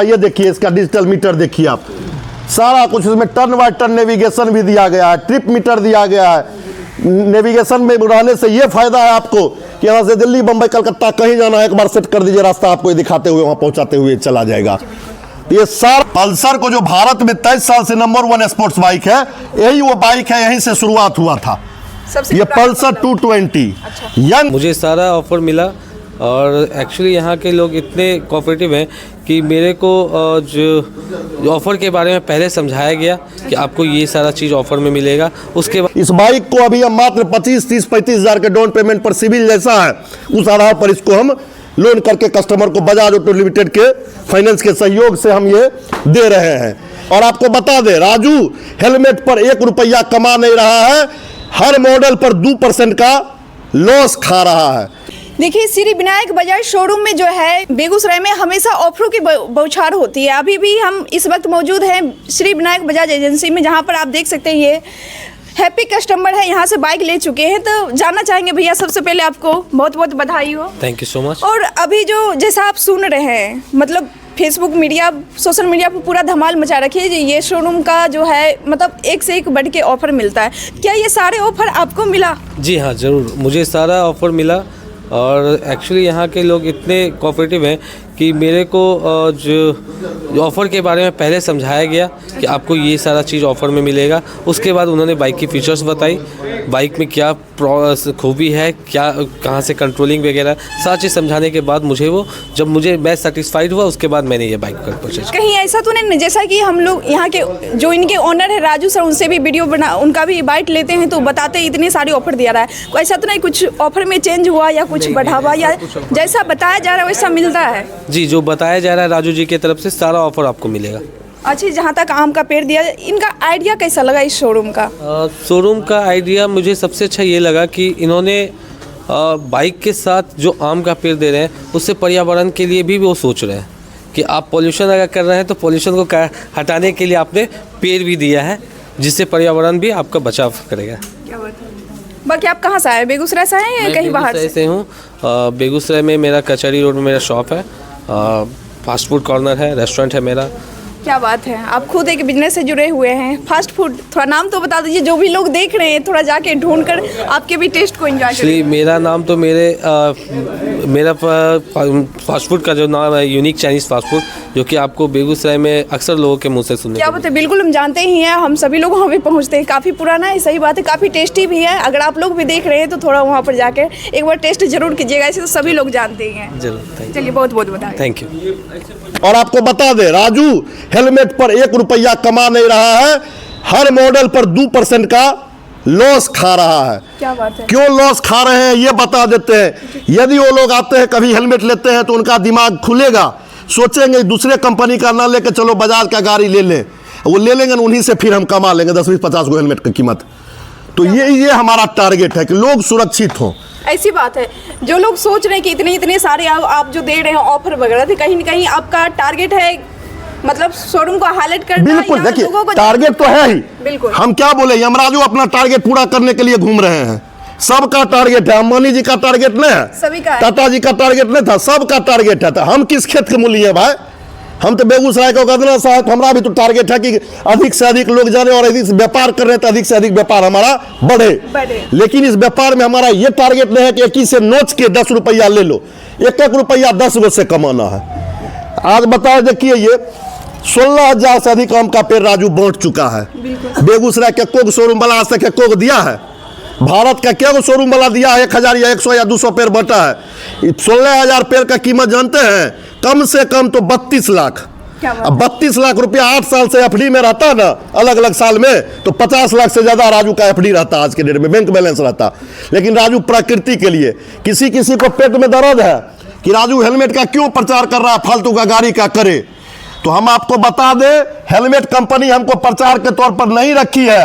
ये देखिए इसका डिजिटल मीटर देखिए आप, सारा कुछ इसमें टर्न बाय टर्न नेविगेशन भी दिया गया है, ट्रिप मीटर दिया गया है। नेविगेशन में रहने से ये फायदा है आपको कि यहाँ से दिल्ली बम्बई कलकत्ता कहीं जाना है, एक बार सेट कर दीजिए रास्ता, आपको ये दिखाते हुए वहाँ पहुँचाते हुए चला जाएगा। ये सारा पल्सर को जो भारत में 23 साल से नंबर 1 स्पोर्ट्स बाइक है, यही वो बाइक है, यहीं से शुरुआत हुआ था। ये पल्सर 220 यंग। मुझे सारा ऑफर मिला और एक्चुअली यहाँ के लोग इतने कोऑपरेटिव हैं कि मेरे को जो ऑफ़र के बारे में पहले समझाया गया कि आपको ये सारा चीज़ ऑफ़र में मिलेगा। उसके बाद इस बाइक को अभी हम मात्र 25, 30, 35 हज़ार के डाउन पेमेंट पर सिविल जैसा है, उस आधार पर इसको हम लोन करके कस्टमर को बजाज ऑटो लिमिटेड के फाइनेंस के सहयोग से हम ये दे रहे हैं। और आपको बता दें, राजू हेलमेट पर 1 रुपया कमा नहीं रहा है, हर मॉडल पर 2% का लॉस खा रहा है। देखिए, श्री विनायक बजाज शोरूम में जो है बेगूसराय में हमेशा ऑफरों की बौछार होती है। अभी भी हम इस वक्त मौजूद हैं श्री विनायक बजाज एजेंसी में, जहां पर आप देख सकते हैं ये हैप्पी कस्टमर है, यहाँ से बाइक ले चुके हैं। तो जानना चाहेंगे भैया, सबसे पहले आपको बहुत बहुत बधाई हो। Thank you so much. और अभी जो जैसा आप सुन रहे हैं, मतलब फेसबुक मीडिया, सोशल मीडिया पर पूरा धमाल मचा रखी है। ये शोरूम का जो है मतलब एक से एक बढ़ के ऑफर मिलता है। क्या ये सारे ऑफर आपको मिला? जी हाँ, ज़रूर, मुझे सारा ऑफ़र मिला और एक्चुअली यहाँ के लोग इतने कोऑपरेटिव हैं कि मेरे को जो ऑफ़र के बारे में पहले समझाया गया कि आपको ये सारा चीज़ ऑफ़र में मिलेगा। उसके बाद उन्होंने बाइक की फीचर्स बताई, बाइक में क्या खूबी है, क्या कहाँ से कंट्रोलिंग वगैरह सारी चीज़ समझाने के बाद मैं सेटिस्फाइड हुआ। उसके बाद मैंने ये बाइक कर परचेज। कहीं ऐसा तो नहीं, जैसा कि हम लोग यहाँ के जो इनके ओनर है राजू सर, उनसे भी वीडियो बना, उनका भी बाइट लेते हैं तो बताते इतने सारे ऑफर दिया रहा है, कोई ऐसा तो नहीं कुछ ऑफर में चेंज हुआ या कुछ बढ़ावा, या जैसा बताया जा रहा है वैसा मिलता है? जी, जो बताया जा रहा है राजू जी की तरफ से सारा ऑफर आपको मिलेगा। अच्छा, जहाँ तक आम का पेड़ दिया, इनका आइडिया कैसा लगा इस शोरूम का? शोरूम का आइडिया मुझे सबसे अच्छा ये लगा कि इन्होंने बाइक के साथ जो आम का पेड़ दे रहे हैं उससे पर्यावरण के लिए भी वो सोच रहे हैं कि आप पॉल्यूशन अगर कर रहे हैं तो पॉल्यूशन को हटाने के लिए आपने पेड़ भी दिया है, जिससे पर्यावरण भी आपका बचाव करेगा। क्या बात है। बाकी आप कहाँ से आए? बेगूसराय से आए या कहीं बाहर से हूँ? बेगूसराय में मेरा कचहरी रोड में मेरा शॉप है, फास्ट फूड कॉर्नर है, रेस्टोरेंट है मेरा। क्या बात है, आप खुद एक बिजनेस से जुड़े हुए हैं, फास्ट फूड। थोड़ा नाम तो बता दीजिए, जो भी लोग देख रहे हैं थोड़ा जाके ढूंढ कर आपके भी टेस्ट को एंजॉय करें। मेरा नाम तो मेरा फास्ट फूड का जो नाम है यूनिक चाइनीज़ फास्ट फूड, जो कि आपको बेगूसराय में अक्सर लोगों के मुंह से सुनने। क्या बात है, बिल्कुल हम जानते ही हैं, हम सभी लोग वहाँ पे पहुँचते हैं। काफ़ी पुराना है, सही बात है, काफ़ी टेस्टी भी है। अगर आप लोग भी देख रहे हैं तो थोड़ा वहाँ पर जाकर एक बार टेस्ट जरूर कीजिएगा, ऐसे तो सभी लोग जानते ही हैं। जरूर, चलिए बहुत बहुत बधाई। Thank you. और आपको बता दें, राजू हेलमेट पर 1 रुपया कमा नहीं रहा है, हर मॉडल पर 2% का लॉस खा रहा है। क्या बात है। क्यों लॉस खा रहे हैं ये बता देते हैं। यदि वो लोग आते हैं कभी हेलमेट लेते हैं तो उनका दिमाग खुलेगा, सोचेंगे दूसरे कंपनी का ना लेके चलो बजाज का गाड़ी ले लें, वो ले लेंगे, उन्हीं से फिर हम कमा लेंगे 10, 20, 50 को हेलमेट की कीमत। तो ये हमारा टारगेट है कि लोग सुरक्षित हों। ऐसी बात है, जो लोग सोच रहे हैं कि इतने सारे आप जो दे रहे हैं ऑफर वगैरह, तो कहीं न कहीं आपका टारगेट है मतलब शोरूम को हाईलाइट करना। बिल्कुल, देखिए टारगेट तो है ही। बिल्कुल, हम क्या बोले, यमराजू अपना टारगेट पूरा करने के लिए घूम रहे हैं। सबका टारगेट है, अंबानी जी का टारगेट नहीं है, सभी का, टाटा जी का टारगेट नहीं था, सबका टारगेट है। तो हम किस खेत के मूल्य है भाई? हम तो बेगूसराय का गदना साहब, हमारा भी तो टारगेट है कि अधिक से अधिक लोग जाने और अधिक से व्यापार कर रहे हैं तो अधिक से अधिक व्यापार हमारा बढ़े। लेकिन इस व्यापार में हमारा ये टारगेट नहीं है कि एक ही से नोच के 10 रुपया ले लो, 1 रुपया 10 गो से कमाना है। आज बताओ, देखिए ये 16,000 से अधिक आम का पेड़ राजू बांट चुका है। बेगूसराय के कोग शोरूम वाला आज तक कोग दिया है? भारत का क्या शोरूम वाला दिया है? 1,000 या 100 या 200 पेड़ बांटा है। 16,000 पेड़ का कीमत जानते हैं? कम से कम तो 32 लाख। अब 32 लाख रुपया 8 साल से एफडी में रहता ना, अलग अलग साल में, तो 50 लाख से ज्यादा राजू का एफडी रहता आज के डेट में, बैंक बैलेंस रहता। लेकिन राजू प्रकृति के लिए, किसी किसी को पेट में दर्द है कि राजू हेलमेट का क्यों प्रचार कर रहा है, फालतू का गाड़ी का करे। तो हम आपको बता दें, हेलमेट कंपनी हमको प्रचार के तौर पर नहीं रखी है,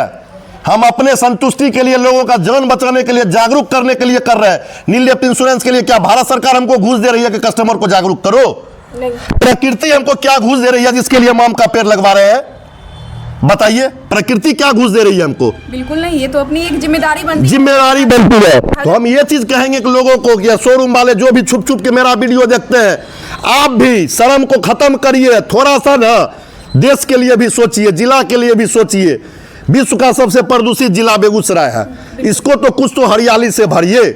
हम अपने संतुष्टि के लिए, लोगों का जान बचाने के लिए, जागरूक करने के लिए कर रहे हैं। नीलडेप्थ इंश्योरेंस के लिए क्या भारत सरकार हमको घूस दे रही है कि कस्टमर को जागरूक करो? नहीं। प्रकृति हमको क्या घूस दे रही है जिसके लिए हम आम का पेड़ लगवा रहे हैं? बताइए, प्रकृति क्या घूस दे रही है हमको? बिल्कुल नहीं, ये तो अपनी एक जिम्मेदारी बनती है। जिम्मेदारी बनती है। तो हम ये चीज कहेंगे कि लोगों को कि शोरूम वाले जो भी छुप छुप के मेरा वीडियो देखते हैं, आप भी शर्म को खत्म करिए, थोड़ा सा ना देश के लिए भी सोचिए, जिला के लिए भी सोचिए। विश्व का सबसे प्रदूषित जिला बेगूसराय है, इसको तो कुछ तो हरियाली से भरिए।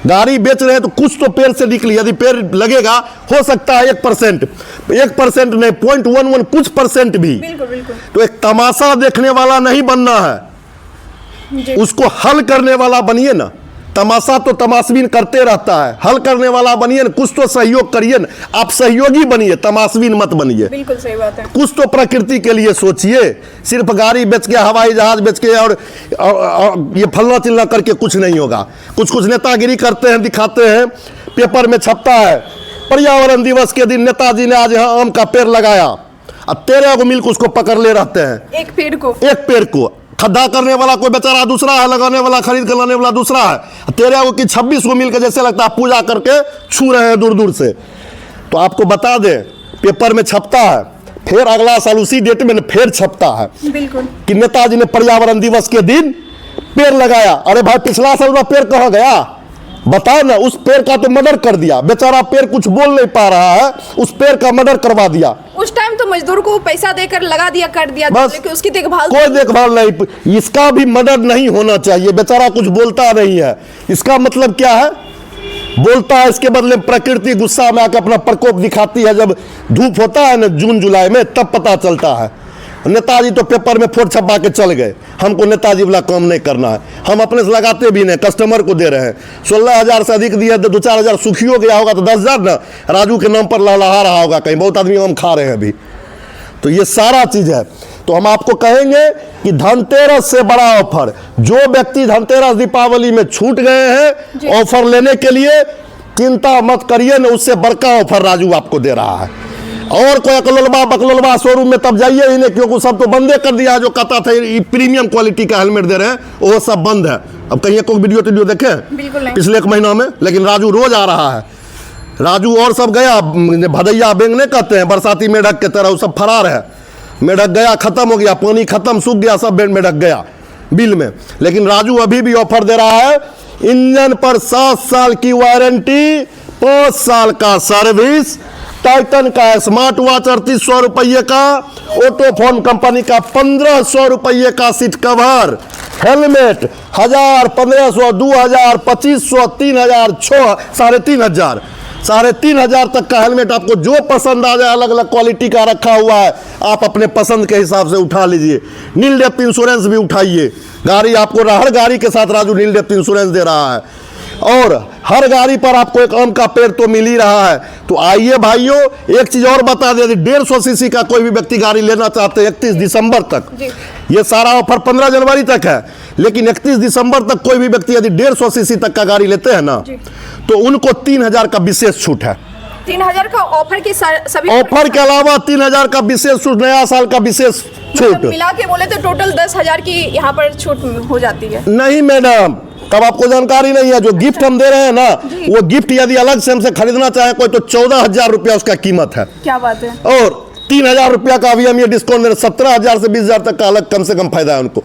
गाड़ी बेच रहे हैं तो कुछ तो पेड़ से निकली, यदि पेड़ लगेगा हो सकता है 1% नहीं 0.11 कुछ परसेंट भी। बिल्कुल बिल्कुल। तो एक तमाशा देखने वाला नहीं बनना है, जी। उसको हल करने वाला बनिए ना। तमाशा तो तमाशबीन करते रहता है, हल करने वाला बनिए ना, कुछ तो सहयोग करिए ना। आप सहयोगी बनिए, तमाशबीन मत बनिए। बिल्कुल सही बात है। कुछ तो प्रकृति के लिए सोचिए। सिर्फ गाड़ी बेच के, हवाई जहाज बेच के और ये फलना चिल्ला करके कुछ नहीं होगा। कुछ नेतागिरी करते हैं, दिखाते हैं, पेपर में छपता है पर्यावरण दिवस के दिन नेताजी ने आज यहाँ आम का पेड़ लगाया, अब 13 मिल उसको पकड़ ले रहते हैं। एक पेड़ को खड्डा करने वाला कोई बेचारा दूसरा है, लगाने वाला खरीद कर लाने वाला दूसरा है। 13 की 26 मिल के जैसे लगता है पूजा करके छू रहे हैं दूर दूर से। तो आपको बता दें, पेपर में छपता है, फिर अगला साल उसी डेट में फिर छपता है बिल्कुल कि नेताजी ने पर्यावरण दिवस के दिन पेड़ लगाया। अरे भाई, पिछला साल का पेड़ कहाँ गया? बताओ ना। उस पेड़ का तो मर्डर कर दिया, बेचारा पेड़ कुछ बोल नहीं पा रहा है, उस पेड़ का मर्डर करवा दिया। उस टाइम तो मजदूर को पैसा देकर लगा दिया, काट दिया, बस कि उसकी देखभाल कोई देखभाल नहीं। इसका भी मर्डर नहीं होना चाहिए, बेचारा कुछ बोलता नहीं है। इसका मतलब क्या है? बोलता है, इसके बदले प्रकृति गुस्सा में आकर अपना प्रकोप दिखाती है। जब धूप होता है ना जून जुलाई में, तब पता चलता है। नेताजी तो पेपर में फोड़ छपा के चल गए, हमको नेताजी वाला काम नहीं करना है। हम अपने से लगाते भी नहीं, कस्टमर को दे रहे हैं। 16,000 से अधिक दिए तो 2-4 हज़ार सुखी हो गया होगा, तो 10,000 ना राजू के नाम पर लहलहा रहा होगा कहीं। बहुत आदमी हम खा रहे हैं अभी। तो ये सारा चीज़ है। तो हम आपको कहेंगे कि धनतेरस से बड़ा ऑफर, जो व्यक्ति धनतेरस दीपावली में छूट गए हैं ऑफर लेने के लिए, चिंता मत करिए ना, उससे बड़का ऑफर राजू आपको दे रहा है। और कोई अकलोलबा बकलोलबा शोरूम में तब जाइए ही नहीं, क्योंकि सब तो बंदे कर दिया। जो कहता था ये प्रीमियम क्वालिटी का हेलमेट दे रहे हैं, वो सब बंद है। अब कहीं कोई वीडियो देखे पिछले 1 महीना में? लेकिन राजू रोज आ रहा है। राजू और सब गया, भदैया बेंग नहीं कहते हैं, बरसाती मेढक के तरह, वो सब फरार है। मेढक गया, खत्म हो गया, पानी खत्म, सूख गया, सब मेढक गया बिल में। लेकिन राजू अभी भी ऑफर दे रहा है, इंजन पर 7 साल की वारंटी, 5 साल का सर्विस, टाइटन का स्मार्ट वॉच 3800 रुपये का, ऑटोफोन कंपनी का 1500 रुपये का सीट कवर, हेलमेट 1000, 1500, 2000, 2500, 3000, 3,500, 3,500 तक का हेलमेट आपको जो पसंद आ जाए, अलग अलग क्वालिटी का रखा हुआ है, आप अपने पसंद के हिसाब से उठा लीजिए। नील डेप्थ इंश्योरेंस भी उठाइए। गाड़ी आपको हर गाड़ी के साथ राजू नील डेप्थ इंश्योरेंस दे रहा है, और हर गाड़ी पर आपको एक आम का पेड़ तो मिल ही रहा है। तो आइए भाइयों, एक चीज और बता दें, 150 सीसी का कोई भी व्यक्ति गाड़ी लेना चाहते हैं 31 दिसंबर तक, ये सारा ऑफर 15 जनवरी तक है, लेकिन 31 दिसंबर तक कोई भी व्यक्ति यदि 150 सीसी तक का गाड़ी लेते हैं ना, तो उनको 3,000 का विशेष छूट है। 3,000 का ऑफर के सभी ऑफर के अलावा 3,000 का विशेष छूट, नया साल का विशेष छूट मिला के बोले तो टोटल 10,000 की यहाँ पर छूट हो जाती है। नहीं मैडम, तब आपको जानकारी नहीं है। जो गिफ्ट हम दे रहे हैं ना, वो गिफ्ट यदि अलग से हमसे खरीदना चाहे कोई, तो 14,000 रुपया उसका कीमत है। क्या बात है। और 3,000 रुपया का अभी हम ये डिस्काउंट दे रहे हैं, 17,000 से 20,000 तक का अलग कम से कम फायदा है उनको।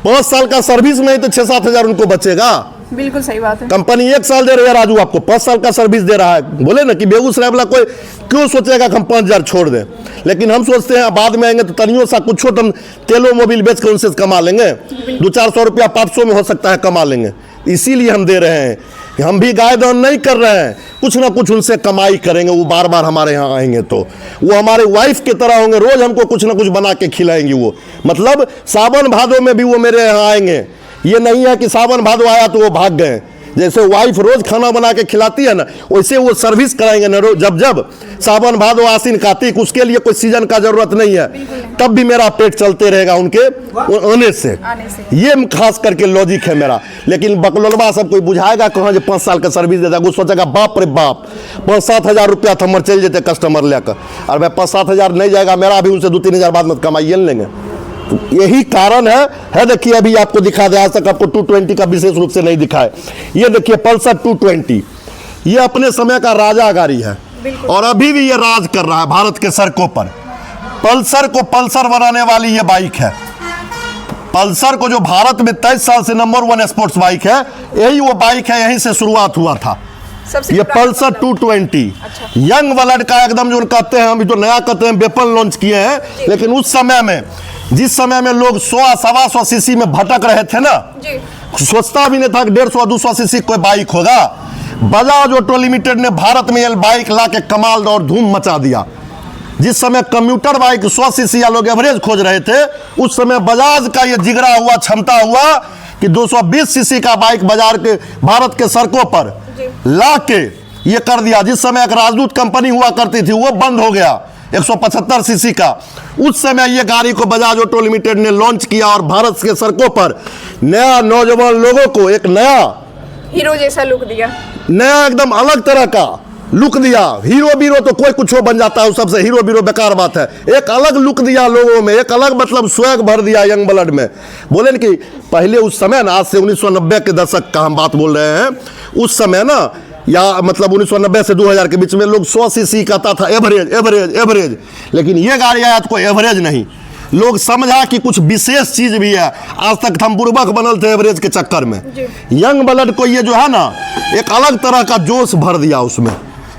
5 साल का सर्विस नहीं तो 6-7 हज़ार उनको बचेगा। बिल्कुल सही बात है। कंपनी 1 साल दे रही है राजू, आपको 5 साल का सर्विस दे रहा है। बोले ना कि बेगूसराय वाला कोई क्यों सोचेगा कि हम 5,000 छोड़ दें, लेकिन हम सोचते हैं बाद में आएंगे तो तनियों सा कुछ हम तेलो मोबिल बेच कर उनसे कमा लेंगे, 200-400 रुपया 500 में हो सकता है कमा लेंगे। इसीलिए हम दे रहे हैं, हम भी गाय दान नहीं कर रहे हैं, कुछ ना कुछ उनसे कमाई करेंगे। वो बार बार हमारे यहाँ आएंगे तो वो हमारे वाइफ की तरह होंगे, रोज हमको कुछ ना कुछ बना के खिलाएंगी। वो मतलब सावन भादों में भी वो मेरे यहाँ आएंगे। ये नहीं है कि सावन भादो आया तो वो भाग गए। जैसे वाइफ रोज खाना बना के खिलाती है ना, वैसे वो सर्विस कराएंगे ना रोज। जब सावन भादो आसीन कार्तिक, उसके लिए कोई सीजन का जरूरत नहीं है, तब भी मेरा पेट चलते रहेगा उनके आने से। ये खास करके लॉजिक है मेरा। लेकिन बकलोलबा सब कोई बुझाएगा कहाँ जो 5 साल का सर्विस देता है, वो सोचेगा बाप रे बाप 5-7 हज़ार रुपया तो हमर चल जेते कस्टमर लेकर, और मैं 5-7 हज़ार नहीं जाएगा मेरा, भी उनसे 2-3 हज़ार बाद में कमाइए लेंगे। तो यही कारण है। देखिए अभी आपको दिखा दे, आज तक आपको 220 का विशेष रूप से नहीं दिखाए। ये देखिए पल्सर 220, ये अपने समय का राजा गाड़ी है और अभी भी ये राज कर रहा है भारत के सड़कों पर। पल्सर को पल्सर बनाने वाली ये बाइक है। पल्सर को जो भारत में 23 साल से नंबर 1 स्पोर्ट्स बाइक है, यही वो बाइक है, यहीं से शुरुआत हुआ था। सबसे ये पुराना पल्सर मतलब। 220 अच्छा। यंग ब्लड का एकदम जो कहते हैं, अभी तो नया कहते हैं वेपन लॉन्च किए हैं, लेकिन उस समय में जिस समय में लोग 100-125 सीसी में भटक रहे थे ना, जी सोचता भी नहीं था कि 150-200 सीसी कोई बाइक होगा। बजाज ऑटो लिमिटेड ने भारत में ये बाइक ला के कमाल और धूम मचा दिया। जिस समय कम्यूटर बाइक 100 सीसी या लोग एवरेज खोज रहे थे, उस समय बजाज का ये जिगरा हुआ, क्षमता हुआ कि 220 सीसी का बाइक बाजार के भारत के सड़कों पर ला के ये कर दिया। जिस समय एक राजदूत कंपनी हुआ करती थी, वो बंद हो गया 175 सीसी का। उस समय ये गाड़ी को बजाज ऑटो लिमिटेड ने लॉन्च किया और भारत के सड़कों पर नया नौजवान लोगों को एक नया हीरो जैसा लुक दिया। नया एकदम अलग तरह का लुक दिया। हीरो बीरो तो कोई कुछ हो बन जाता है, उस सबसे हीरो बीरो बेकार बात है। एक अलग लुक दिया लोगों में, एक अलग मतलब स्वैग भर दिया यंग ब्लड में। बोले न कि पहले उस समय ना, आज से 1990 के दशक का हम बात बोल रहे हैं, उस समय ना, या मतलब 1990 से 2000 के बीच में लोग 100 सीसी कहता था एवरेज एवरेज एवरेज, लेकिन ये गाड़ी आया तो कोई एवरेज नहीं। लोग समझा कि कुछ विशेष चीज भी है। आज तक हम बुर्बक बनल थे एवरेज के चक्कर में। यंग ब्लड को ये जो है ना, एक अलग तरह का जोश भर दिया उसमें।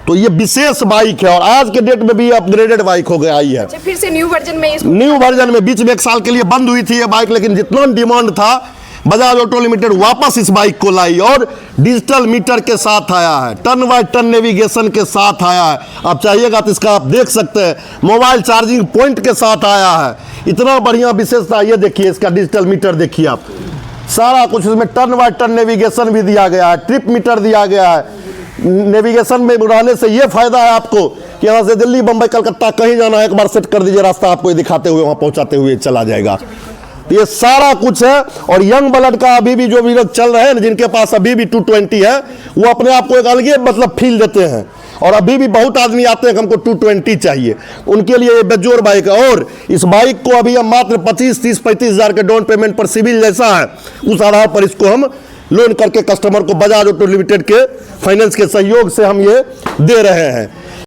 तो ये विशेष बाइक है और आज के डेट में भी अपग्रेडेड बाइक हो गया आई है। अच्छा, फिर से न्यू वर्जन में इसको न्यू वर्जन में बीच में 1 साल के लिए बंद हुई थी ये बाइक, लेकिन जितना डिमांड था बजाज ऑटो लिमिटेड वापस इस बाइक को लाई और डिजिटल मीटर के साथ आया है, टन बाय टन नेविगेशन के साथ आया है। आप चाहिएगा तो इसका आप देख सकते हैं, मोबाइल चार्जिंग पॉइंट के साथ आया है। इतना बढ़िया विशेषता ये देखिए, इसका डिजिटल मीटर देखिए आप, सारा कुछ इसमें टन बाय टन नेविगेशन भी दिया गया है, ट्रिप मीटर दिया गया है। नेविगेशन में रहने से ये फायदा है आपको कि यहाँ से दिल्ली, बम्बई, कलकत्ता कहीं जाना है, एक बार सेट कर दीजिए, रास्ता आपको दिखाते हुए वहाँ पहुँचाते हुए चला जाएगा। तो ये सारा कुछ है। और यंग ब्लड का अभी भी जो भी लोग चल रहे हैं, जिनके पास अभी भी 220 है, वो अपने आप को एक अलग मतलब फील देते हैं। और अभी भी बहुत आदमी आते हैं कि हमको 220 चाहिए, उनके लिए ये बेजोर बाइक है। और इस बाइक को अभी हम मात्र 25, 30, 35 हज़ार के डाउन पेमेंट पर सिविल जैसा है, उस आधार पर इसको हम लोन करके कस्टमर को बजाज ऑटो लिमिटेड के फाइनेंस के सहयोग से हम ये दे रहे हैं।